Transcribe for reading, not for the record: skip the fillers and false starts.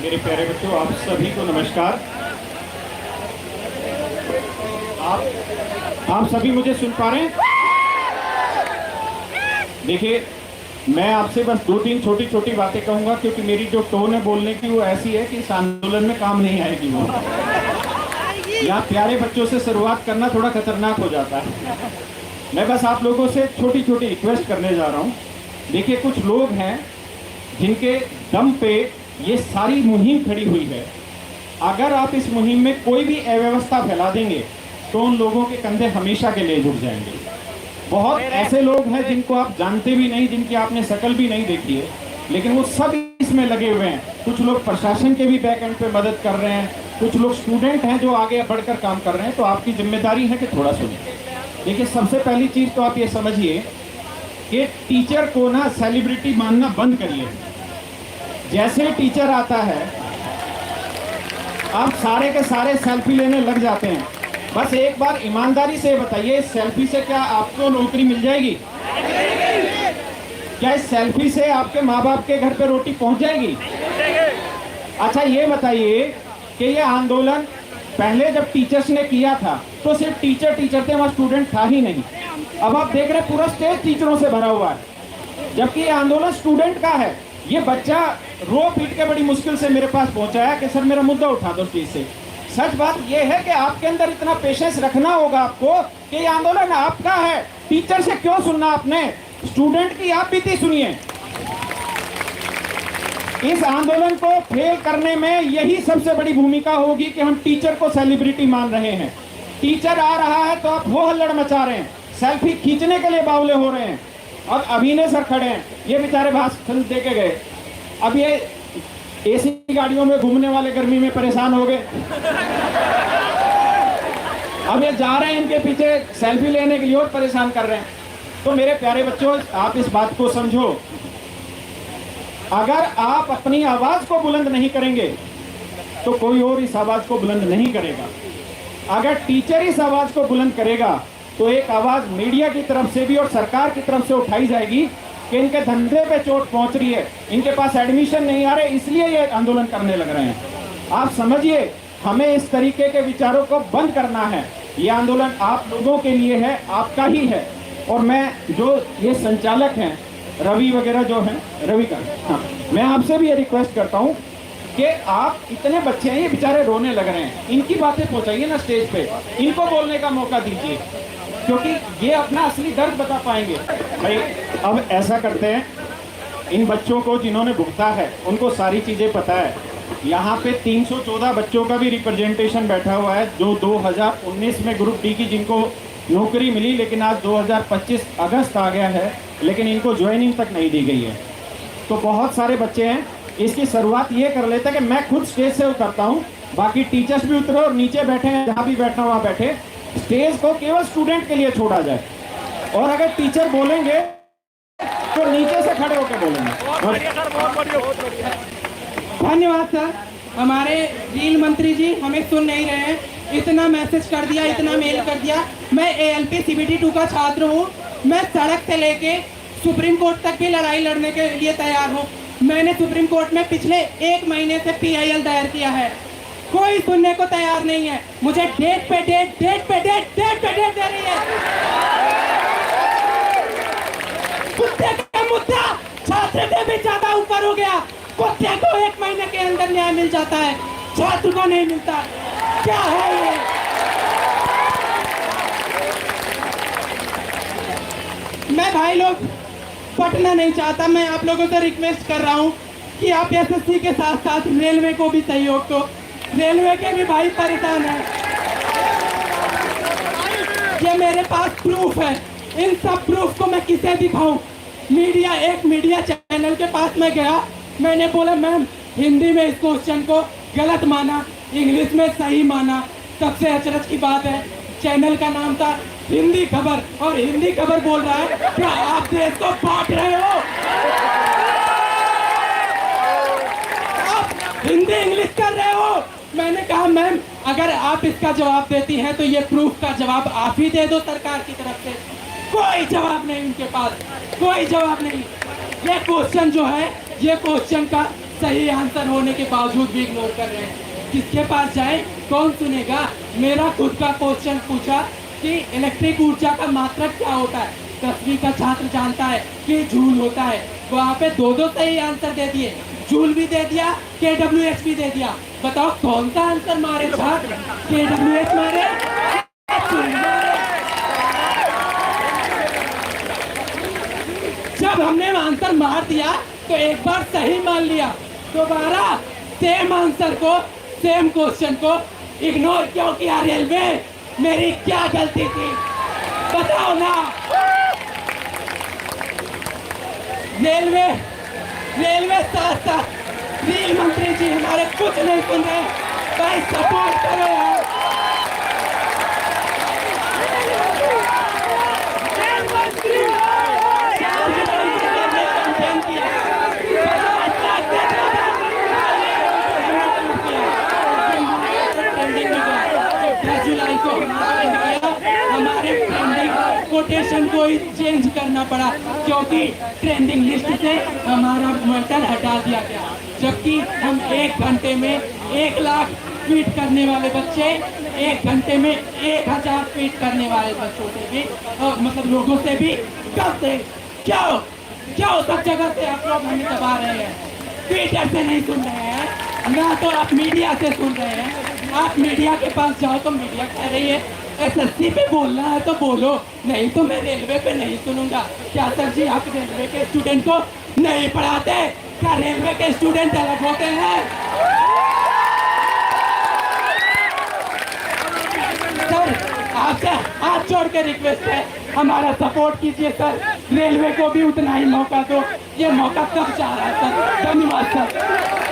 मेरे प्यारे बच्चों, आप सभी को नमस्कार। आप सभी मुझे सुन पा रहे हैं? देखिए, मैं आपसे बस 2-3 छोटी छोटी बातें कहूंगा, क्योंकि मेरी जो टोन है बोलने की वो ऐसी है कि इस आंदोलन में काम नहीं आएगी। वो यहाँ प्यारे बच्चों से शुरुआत करना थोड़ा खतरनाक हो जाता है। मैं बस आप लोगों से छोटी छोटी रिक्वेस्ट करने जा रहा हूँ। देखिए, कुछ लोग हैं जिनके दम पे ये सारी मुहिम खड़ी हुई है। अगर आप इस मुहिम में कोई भी अव्यवस्था फैला देंगे तो उन लोगों के कंधे हमेशा के लिए झुक जाएंगे। बहुत ऐसे लोग हैं जिनको आप जानते भी नहीं, जिनकी आपने शक्ल भी नहीं देखी है, लेकिन वो सब इसमें लगे हुए हैं। कुछ लोग प्रशासन के भी बैक एंड पे मदद कर रहे हैं, कुछ लोग स्टूडेंट हैं जो आगे बढ़कर काम कर रहे हैं। तो आपकी जिम्मेदारी है कि थोड़ा सुनिए। देखिए, सबसे पहली चीज तो आप ये समझिए कि टीचर को ना सेलिब्रिटी मानना बंद करिए। जैसे टीचर आता है आप सारे के सारे सेल्फी लेने लग जाते हैं। बस एक बार ईमानदारी से बताइए, सेल्फी से क्या आपको नौकरी मिल जाएगी? क्या इस सेल्फी से आपके माँ बाप के घर पे रोटी पहुंच जाएगी? अच्छा, ये बताइए कि ये आंदोलन पहले जब टीचर्स ने किया था तो सिर्फ टीचर थे, वहाँ स्टूडेंट था ही नहीं। अब आप देख रहे हैं पूरा स्टेज टीचरों से भरा हुआ है, जबकि ये आंदोलन स्टूडेंट का है। ये बच्चा रो पीट के बड़ी मुश्किल से मेरे पास पहुंचा है कि सर मेरा मुद्दा उठा दो स्टेज से। सच बात यह है कि आपके अंदर इतना पेशेंस रखना होगा आपको कि ये आंदोलन आपका है। टीचर से क्यों सुनना आपने, स्टूडेंट की आप बीती सुनिए। इस आंदोलन को फेल करने में यही सबसे बड़ी भूमिका होगी कि हम टीचर को सेलिब्रिटी मान रहे हैं। टीचर आ रहा है तो आप वो हल्लड़ मचा रहे हैं, सेल्फी खींचने के लिए बावले हो रहे हैं। और अभिनय सर खड़े हैं, ये बेचारे भाषण दे के गए, अब ये एसी गाड़ियों में घूमने वाले गर्मी में परेशान हो गए। अब ये जा रहे हैं इनके पीछे सेल्फी लेने के लिए और परेशान कर रहे हैं। तो मेरे प्यारे बच्चों, आप इस बात को समझो, अगर आप अपनी आवाज को बुलंद नहीं करेंगे तो कोई और इस आवाज को बुलंद नहीं करेगा। अगर टीचर इस आवाज को बुलंद करेगा तो एक आवाज मीडिया की तरफ से भी और सरकार की तरफ से उठाई जाएगी कि इनके धंधे पे चोट पहुंच रही है, इनके पास एडमिशन नहीं आ रहे, इसलिए ये आंदोलन करने लग रहे हैं। आप समझिए, हमें इस तरीके के विचारों को बंद करना है। ये आंदोलन आप लोगों के लिए है, आपका ही है। और मैं जो ये संचालक हैं रवि वगैरह जो हैं, रवि का, हाँ, मैं आपसे भी ये रिक्वेस्ट करता हूँ कि आप इतने बच्चे हैं, ये बेचारे रोने लग रहे हैं, इनकी बातें पहुंचाइए ना स्टेज पे, इनको बोलने का मौका दीजिए, क्योंकि ये अपना असली दर्द बता पाएंगे। भाई, अब ऐसा करते हैं, इन बच्चों को जिन्होंने भुगता है उनको सारी चीज़ें पता है। यहाँ पे 314 बच्चों का भी रिप्रेजेंटेशन बैठा हुआ है जो 2019 में ग्रुप डी की जिनको नौकरी मिली, लेकिन आज 2025 अगस्त आ गया है, लेकिन इनको ज्वाइनिंग तक नहीं दी गई है। तो बहुत सारे बच्चे हैं। इसकी शुरुआत ये कर लेते हैं कि मैं खुद स्टेज से उतरता हूँ, बाकी टीचर्स भी उतरो और नीचे बैठे हैं, जहाँ भी बैठना वहाँ बैठे। स्टेज को केवल स्टूडेंट के लिए छोड़ा जाए, और अगर टीचर बोलेंगे तो नीचे से खड़े होकर बोलेंगे। धन्यवाद सर। हमारे रील मंत्री जी हमें सुन नहीं रहे हैं, इतना मैसेज कर दिया, इतना मेल कर दिया। मैं ALP CBT 2 का छात्र हूँ। मैं सड़क से लेके सुप्रीम कोर्ट तक की लड़ाई लड़ने के लिए तैयार हूँ। मैंने सुप्रीम कोर्ट में पिछले 1 महीने से PIL दायर किया है, कोई सुनने को तैयार नहीं है। मुझे डेट पे डेट दे रही है। कुत्ते का मुद्दा छात्र से भी ज्यादा ऊपर हो गया। कुत्ते को 1 महीने के अंदर न्याय मिल जाता है, छात्र को नहीं मिलता। क्या है ये? मैं भाई लोग पटना नहीं चाहता। मैं आप लोगों से रिक्वेस्ट कर रहा हूँ कि आप SSC के साथ साथ रेलवे को भी सहयोग दो। रेलवे के भी भाई परेशान हैं। ये मेरे पास प्रूफ है, इन सब प्रूफ को मैं किसे दिखाऊं? एक मीडिया चैनल के पास मैं गया, मैंने बोला मैम हिंदी में इस क्वेश्चन को गलत माना, इंग्लिश में सही माना। सबसे अचरज की बात है, चैनल का नाम था हिंदी खबर, और हिंदी खबर बोल रहा है क्या आप देश को बांट रहे हो? आप हिंदी इंग्लिश कर रहे हो। मैंने कहा मैम अगर आप इसका जवाब देती हैं तो ये प्रूफ का जवाब आप ही दे दो सरकार की तरफ से। कोई जवाब नहीं उनके पास, कोई जवाब नहीं। ये क्वेश्चन जो है, ये क्वेश्चन का सही आंसर होने के बावजूद भी इग्नोर कर रहे हैं। किसके पास जाए, कौन सुनेगा? मेरा खुद का क्वेश्चन पूछा कि इलेक्ट्रिक ऊर्जा का मात्रक क्या होता है, 10वीं का छात्र जानता है कि जूल होता है। वहाँ पे दो सही आंसर दे दिए, जूल भी दे दिया, KWH भी दे दिया। बताओ कौन सा आंसर मारे छात्र? KWH मारे, जूल मारे? जब हमने आंसर मार दिया तो एक बार सही मान लिया, दोबारा सेम आंसर को, सेम क्वेश्चन को इग्नोर क्यों किया? रेलवे, मेरी क्या गलती थी बताओ ना। रेलवे साथ साथ रेल मंत्री जी हमारे कुछ नहीं सुन रहे, भाई सपोर्ट करो यार। जुलाई को हमारे ट्रेंडिंग कोटेशन को ही चेंज करना पड़ा क्योंकि ट्रेंडिंग लिस्ट से हमारा मैटर हटा दिया गया, जबकि हम 1 घंटे में 1 लाख ट्वीट करने वाले बच्चे 1 घंटे में 1000 ट्वीट करने वाले बच्चों से भी मतलब लोगों से भी कम थे। क्यों सब जगह से आप लोग हमें दबा रहे हैं? ट्विटर से नहीं सुन रहे हैं ना, तो आप मीडिया से सुन रहे हैं। आप मीडिया के पास जाओ तो मीडिया कह रही है SSC पे बोलना है तो बोलो, नहीं तो मैं रेलवे पे नहीं सुनूंगा। क्या सर जी आप रेलवे के स्टूडेंट को नहीं पढ़ाते? क्या रेलवे के स्टूडेंट अलग होते हैं? सर आपसे हाथ जोड़ के रिक्वेस्ट है, हमारा सपोर्ट कीजिए सर, रेलवे को भी उतना ही मौका दो। ये मौका कब चाह रहा है सर? धन्यवाद सर।